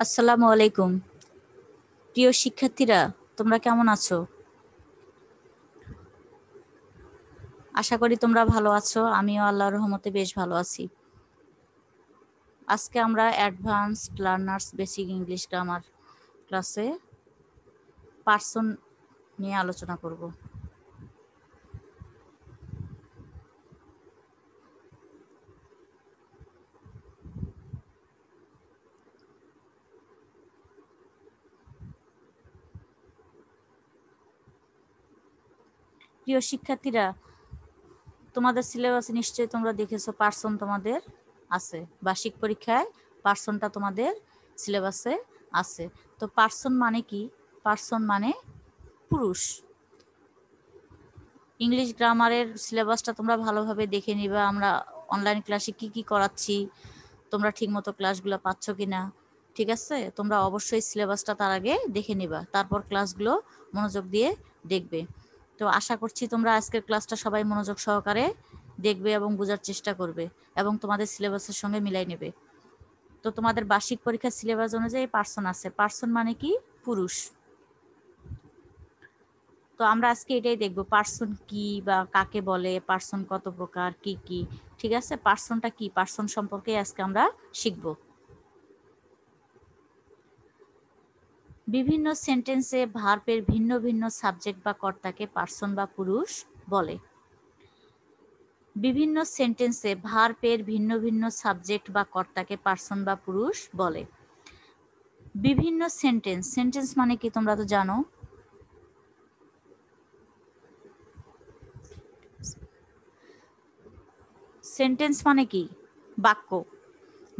আসসালামু আলাইকুম। প্রিয় শিক্ষার্থীরা, তোমরা কেমন আছো? আশা করি তোমরা ভালো আছো। আমিও আল্লাহর রহমতে বেশ ভালো আছি। আজকে আমরা advanced learners basic English grammar ক্লাসে পার্সন নিয়ে আলোচনা করব। প্রিয় শিক্ষার্থীরা, তোমাদের সিলেবাসে নিশ্চয়ই তোমরা দেখেছো পার্সন তোমাদের আছে। বার্ষিক পরীক্ষায় পার্সনটা তোমাদের সিলেবাসে আছে। তো পার্সন মানে কি? পার্সন মানে পুরুষ। ইংলিশ গ্রামারের সিলেবাসটা তোমরা ভালোভাবে দেখে নিবা। আমরা অনলাইন ক্লাসে কি কি করাচ্ছি, তোমরা ঠিকমতো ক্লাসগুলো পাচ্ছ কিনা, ঠিক আছে? তোমরা অবশ্যই সিলেবাসটা তার আগে দেখে নিবা, তারপর ক্লাসগুলো মনোযোগ দিয়ে দেখবে। তো আশা করছি তোমরা আজকের ক্লাসটা সবাই মনোযোগ সহকারে দেখবে এবং বোঝার চেষ্টা করবে এবং তোমাদের সিলেবাসের সঙ্গে মিলাই নেবে। তো তোমাদের বার্ষিক পরীক্ষার সিলেবাস অনুযায়ী পার্সন আছে। পার্সন মানে কি? পুরুষ। তো আমরা আজকে এটাই দেখব, পার্সন কি বা কাকে বলে, পার্সন কত প্রকার, কি কি। ঠিক আছে, পার্সনটা কি, পার্সন সম্পর্কে আজকে আমরা শিখব। বিভিন্ন সেন্টেন্সে ভার্বের ভিন্ন ভিন্ন সাবজেক্ট বা কর্তাকে পার্সন বা পুরুষ বলে। বিভিন্ন সেন্টেন্সে ভার্বের ভিন্ন ভিন্ন সাবজেক্ট বা কর্তাকে পার্সন বা পুরুষ বলে। বিভিন্ন সেন্টেন্স, সেন্টেন্স মানে কি তোমরা তো জানো। সেন্টেন্স মানে কি? বাক্য।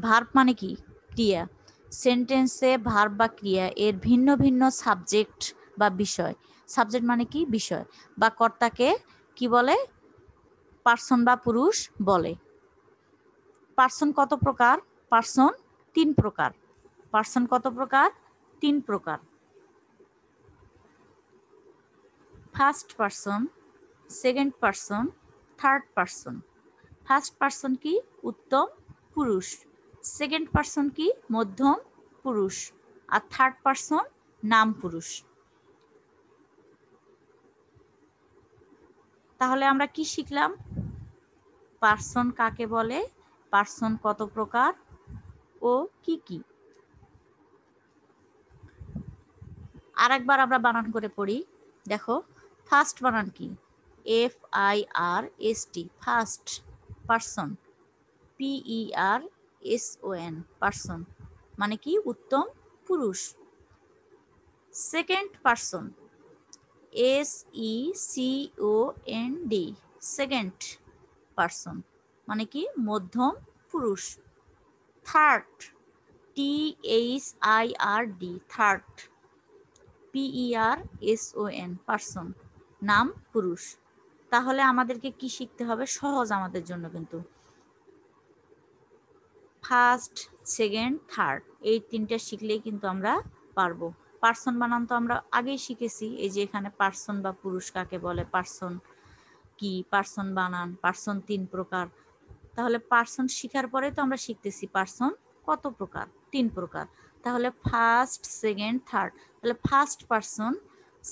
ভার্ব মানে কি? ক্রিয়া। সেন্টেন্সে ভার্ব বা ক্রিয়া এর ভিন্ন ভিন্ন সাবজেক্ট বা বিষয়, সাবজেক্ট মানে কি? বিষয়, বা কর্তাকে কি বলে? পার্সন বা পুরুষ বলে। পার্সন কত প্রকার? পার্সন 3 প্রকার। পার্সন কত প্রকার? 3 প্রকার। First person, second person, third person. First person কি? উত্তম পুরুষ। সেকেন্ড পার্সন কি? মধ্যম পুরুষ। আর থার্ড পার্সন নাম পুরুষ। তাহলে আমরা কি শিখলাম? পার্সন কাকে বলে, পার্সন কত প্রকার ও কি কি। আরেকবার আমরা বানান করে পড়ি। দেখো, ফার্স্ট বানান কি? FIRST, first person. PERSON, person মানে কি? উত্তম পুরুষ। Second person, SECOND, second person মানে কি? মধ্যম পুরুষ। Third, THIRD, third. PERSON, person নাম পুরুষ। তাহলে আমাদেরকে কি শিখতে হবে? সহজ আমাদের জন্য কিন্তু। ফার্স্ট, সেকেন্ড, থার্ড, এই 3টা শিখলেই কিন্তু আমরা পারবো। পার্সন বানান তো আমরা আগেই শিখেছি। এই যে এখানে পার্সন বা পুরুষ কাকে বলে, পার্সন কি, পার্সন বানান, পার্সন 3 প্রকার। তাহলে পার্সন শিখার পরে তো আমরা শিখতেছি পার্সন কত প্রকার? 3 প্রকার। তাহলে ফার্স্ট, সেকেন্ড, থার্ড। তাহলে first person,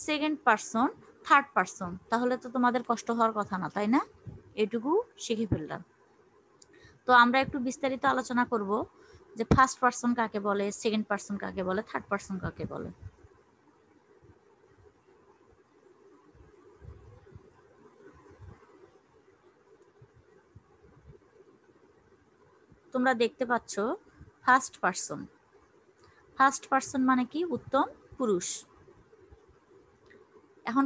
second person, third person. তাহলে তো তোমাদের কষ্ট হওয়ার কথা না, তাই না? এটুকু শিখে ফেললাম। তো আমরা একটু বিস্তারিত আলোচনা করব যে ফার্স্ট পার্সন কাকে বলে, সেকেন্ড পার্সন কাকে বলে, থার্ড পার্সন কাকে বলে। তোমরা দেখতে পাচ্ছ ফার্স্ট পার্সন। ফার্স্ট পার্সন মানে কি? উত্তম পুরুষ। এখন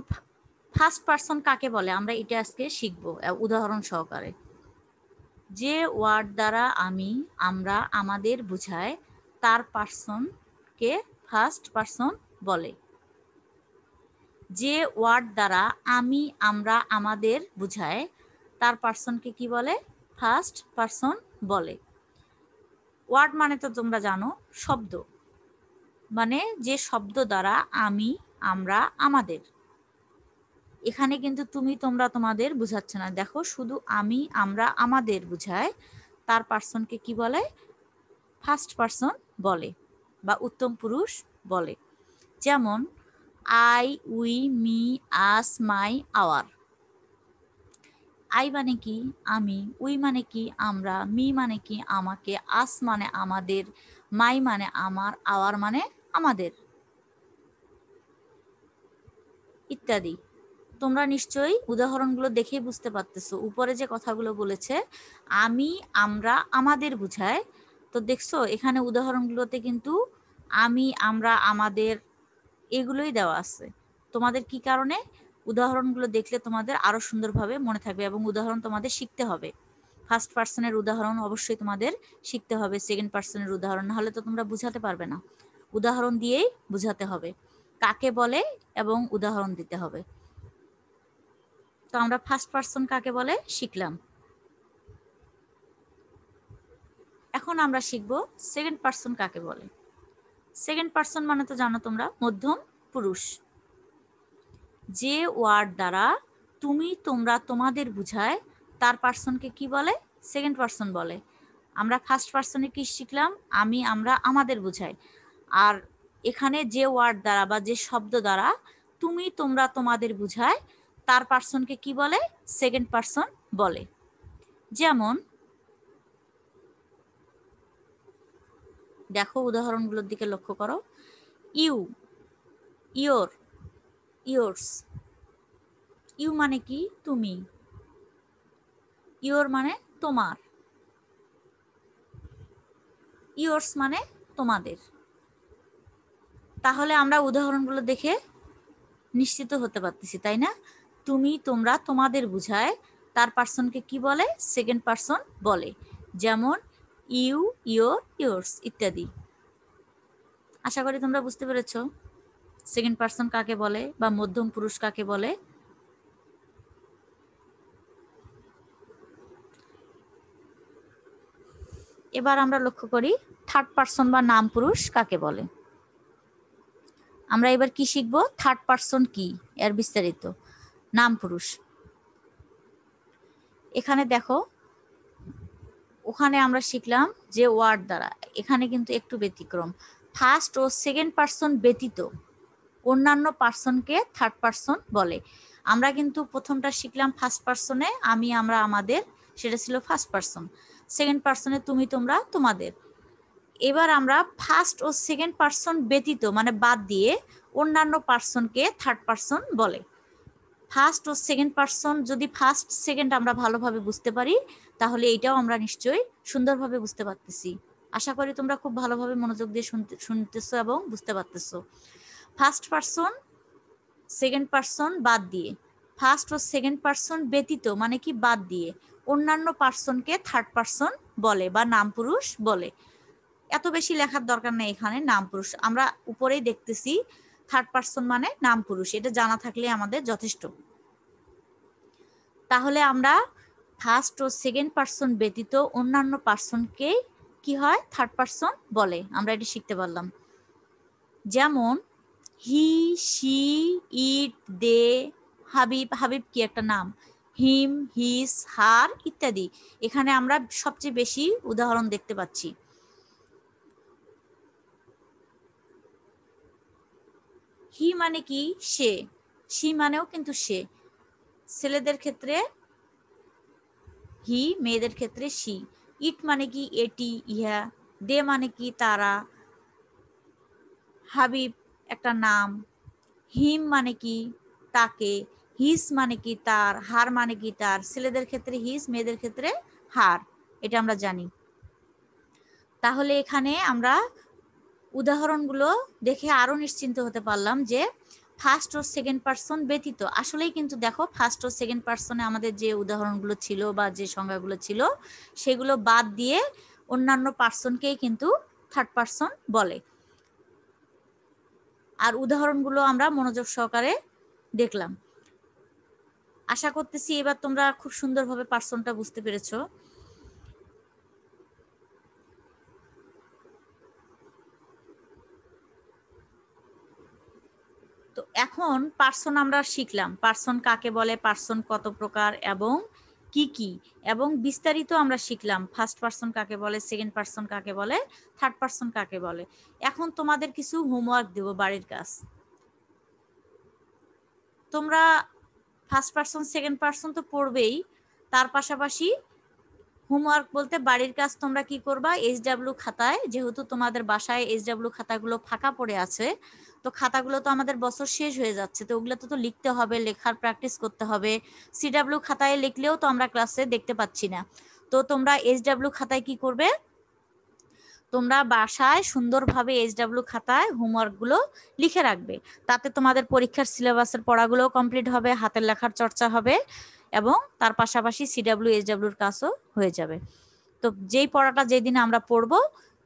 ফার্স্ট পার্সন কাকে বলে আমরা এটা আজকে শিখব উদাহরণ সহকারে। যে ওয়ার্ড দ্বারা আমি, আমরা, আমাদের বুঝায় তার পার্সনকে ফার্স্ট পার্সন বলে। যে ওয়ার্ড দ্বারা আমি, আমরা, আমাদের বুঝায় তার পার্সনকে কি বলে? ফার্স্ট পার্সন বলে। ওয়ার্ড মানে তো তোমরা জানো, শব্দ। মানে যে শব্দ দ্বারা আমি, আমরা, আমাদের, এখানে কিন্তু তুমি, তোমরা, তোমাদের বুঝাচ্ছে না। দেখো, শুধু আমি, আমরা, আমাদের বুঝায় তার পার্সনকে কি বলে? ফার্স্ট পার্সন বলে। বা উত্তম পুরুষ বলে। যেমন I, we, me, us, my, our. I মানে কি আমি, উই মানে কি আমরা, মি মানে কি আমাকে, আস মানে আমাদের, মাই মানে আমার, আওয়ার মানে আমাদের, ইত্যাদি। তোমরা নিশ্চয়ই উদাহরণগুলো দেখেই বুঝতে পারতেছো উপরে যে কথাগুলো বলেছে আমি, আমরা, আমাদের বুঝায়। তো দেখছো এখানে উদাহরণগুলোতে কিন্তু আমি, আমরা, আমাদের এগুলোই দেওয়া আছে। তোমাদের কি কারণে উদাহরণগুলো দেখলে তোমাদের আরো সুন্দরভাবে মনে থাকবে এবং উদাহরণ তোমাদের শিখতে হবে। ফার্স্ট পার্সনের উদাহরণ অবশ্যই তোমাদের শিখতে হবে, সেকেন্ড পার্সনের উদাহরণ, না হলে তো তোমরা বুঝাতে পারবে না। উদাহরণ দিয়েই বুঝাতে হবে, কাকে বলে এবং উদাহরণ দিতে হবে। তো আমরা ফার্স্ট পার্সন কাকে বলে শিখলাম। এখন আমরা শিখব সেকেন্ড পার্সন কাকে বলে। সেকেন্ড পার্সন মানে তো জানো তোমরা মধ্যম পুরুষ। যে ওয়ার্ড দ্বারা তুমি, তোমরা, তোমাদের বুঝায় তার পার্সনকে কি বলে? সেকেন্ড পার্সন বলে। আমরা ফার্স্ট পার্সনে কি শিখলাম? আমি, আমরা, আমাদের বুঝাই। আর এখানে যে ওয়ার্ড দ্বারা বা যে শব্দ দ্বারা তুমি, তোমরা, তোমাদের বুঝায় তার পার্সনকে কি বলে? সেকেন্ড পার্সন বলে। যেমন দেখো উদাহরণগুলোর দিকে লক্ষ্য করো। You, your, yours. ইউ মানে কি তুমি, ইয়োর মানে তোমার, ইয়োর্স মানে তোমাদের। তাহলে আমরা উদাহরণগুলো দেখে নিশ্চিত হতে পারতেছি, তাই না? তুমি, তোমরা, তোমাদের বুঝায় তার পার্সনকে কি বলে? সেকেন্ড পার্সন বলে। যেমন ইউ, ইয়োর, ইয়োর্স ইত্যাদি। আশা করি তোমরা বুঝতে পেরেছো সেকেন্ড পার্সন কাকে বলে বা মধ্যম পুরুষ কাকে বলে। এবার আমরা লক্ষ্য করি থার্ড পার্সন বা নাম পুরুষ কাকে বলে। আমরা এবার কি শিখব? থার্ড পার্সন কি, এর বিস্তারিত। নাম পুরুষ। এখানে দেখো ওখানে আমরা শিখলাম যে ওয়ার্ড দ্বারা, এখানে কিন্তু একটু ব্যতিক্রম। ফার্স্ট ও সেকেন্ড পার্সন ব্যতীত অন্যান্য পার্সনকে থার্ড পার্সন বলে। আমরা কিন্তু প্রথমটা শিখলাম ফার্স্ট পার্সনে আমি, আমরা, আমাদের, সেটা ছিল ফার্স্ট পার্সন। সেকেন্ড পার্সনে তুমি, তোমরা, তোমাদের। এবার আমরা ফার্স্ট ও সেকেন্ড পার্সন ব্যতীত মানে বাদ দিয়ে অন্যান্য পার্সনকে থার্ড পার্সন বলে। ফার্স্ট ও সেকেন্ড পার্সন যদি ফার্স্ট সেকেন্ড আমরা ভালোভাবে বুঝতে পারি তাহলে এইটাও আমরা নিশ্চয়ই সুন্দরভাবে বুঝতে পারতেছি। আশা করি তোমরা খুব ভালোভাবে মনোযোগ দিয়ে শুনতেছো এবং বুঝতে পারতেছো। ফার্স্ট পার্সন সেকেন্ড পার্সন বাদ দিয়ে, ফার্স্ট ও সেকেন্ড পার্সন ব্যতীত মানে কি বাদ দিয়ে অন্যান্য পার্সনকে থার্ড পার্সন বলে বা নাম পুরুষ বলে। এত বেশি লেখার দরকার নেই, এখানে নাম পুরুষ আমরা উপরেই দেখতেছি। থার্ড পার্সন মানে নাম পুরুষ, এটা জানা থাকলে আমাদের যথেষ্ট। তাহলে আমরা ফার্স্ট ও সেকেন্ড পার্সন ব্যতীত অন্যান্য পার্সনকে কি হয়? থার্ড পার্সন বলে। আমরা এটি শিখতে পারলাম। যেমন হি, শি, ইট, দে, হাবিব। হাবিব কি একটা নাম। হিম, হিস, হার ইত্যাদি। এখানে আমরা সবচেয়ে বেশি উদাহরণ দেখতে পাচ্ছি। হি মানে কি সে, শি মানেও কিন্তু সে। ছেলেদের ক্ষেত্রে হি, মেয়েদের ক্ষেত্রে শি। ইট মানে কি এটি, ইহা। দে মানে কি তারা। হাবিব একটা নাম। হিম মানে কি তাকে। হিস মানে কি তার। হার মানে কি তার। ছেলেদের ক্ষেত্রে হিস, মেয়েদের ক্ষেত্রে হার, এটা আমরা জানি। তাহলে এখানে আমরা উদাহরণগুলো দেখে আরো নিশ্চিন্ত হতে পারলাম যে ফার্স্ট ও সেকেন্ড পার্সন ব্যতীত, আসলেই কিন্তু দেখো ফার্স্ট ও সেকেন্ড পার্সনে আমাদের যে উদাহরণগুলো ছিল বা যে সংজ্ঞাগুলো ছিল সেগুলো বাদ দিয়ে অন্যান্য পার্সনকেই কিন্তু থার্ড পার্সন বলে। আর উদাহরণগুলো আমরা মনোযোগ সহকারে দেখলাম। আশা করতেছি এবার তোমরা খুব সুন্দরভাবে পার্সনটা বুঝতে পেরেছো। তো এখন পার্সন আমরা শিখলাম, পার্সন কাকে বলে, পার্সন কত প্রকার এবং কি কি এবং বিস্তারিত আমরা শিখলাম ফার্স্ট পারসন কাকে বলে, সেকেন্ড পারসন কাকে বলে, থার্ড পারসন কাকে বলে। এখন তোমাদের কিছু হোমওয়ার্ক দেব, বাড়ির কাজ। তোমরা ফার্স্ট পারসন সেকেন্ড পারসন তো পড়বেই, তার পাশাপাশি হোমওয়ার্ক বলতে বাড়ির কাজ তোমরা কি করবা, এইচডাব্লিউ খাতায়, যেহেতু তোমাদের বাসায় এইচডাব্লিউ খাতাগুলো ফাঁকা পড়ে আছে, তো খাতাগুলো তো আমাদের বছর শেষ হয়ে যাচ্ছে, তো ওগুলো তো লিখতে হবে, লেখার প্র্যাকটিস করতে হবে। সিডাব্লিউ খাতায় লিখলেও তো আমরা ক্লাসে দেখতে পাচ্ছি না। তো তোমরা এইচডাব্লিউ খাতায় কি করবে, তোমরা বাসায় সুন্দরভাবে এইচডাব্লিউ খাতায় হোমওয়ার্কগুলো লিখে রাখবে। তাতে তোমাদের পরীক্ষার সিলেবাসের পড়াগুলো কমপ্লিট হবে, হাতের লেখার চর্চা হবে এবং তার পাশাপাশি সিডাব্লিউ এইচডাব্লিউর কাজও হয়ে যাবে। তো যেই পড়াটা যেদিন আমরা পড়বো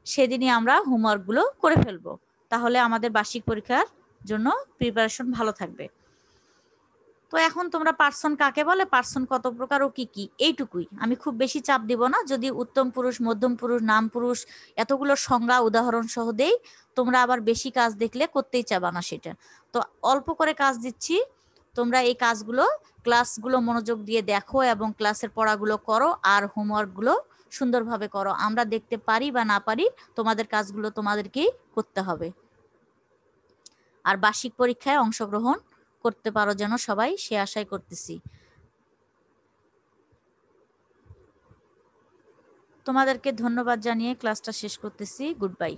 সেদিনই আমরা হোমওয়ার্কগুলো করে ফেলবো, তাহলে আমাদের বার্ষিক পরীক্ষার জন্য প্রিপারেশন ভালো থাকবে। তো এখন তোমরা পার্সন কাকে বলে, পার্সন কত প্রকার ও কি কি, এইটুকুই। আমি খুব বেশি চাপ দিব না, যদি উত্তম পুরুষ, মধ্যম পুরুষ, নাম পুরুষ এতগুলো সংজ্ঞা উদাহরণ সহ দেই, তোমরা আবার বেশি কাজ দেখলে করতেই চাবা না সেটা। তো অল্প করে কাজ দিচ্ছি, তোমরা এই কাজগুলো ক্লাসগুলো মনোযোগ দিয়ে দেখো এবং ক্লাসের পড়াগুলো করো আর হোমওয়ার্কগুলো সুন্দরভাবে করো। আমরা দেখতে পারি বা না পারি, তোমাদের কাজগুলো তোমাদেরকেই করতে হবে। আর বার্ষিক পরীক্ষায় অংশগ্রহণ করতে পারো যেন সবাই, সে আশাই করতেছি। তোমাদেরকে ধন্যবাদ জানিয়ে ক্লাসটা শেষ করতেছি। Good bye.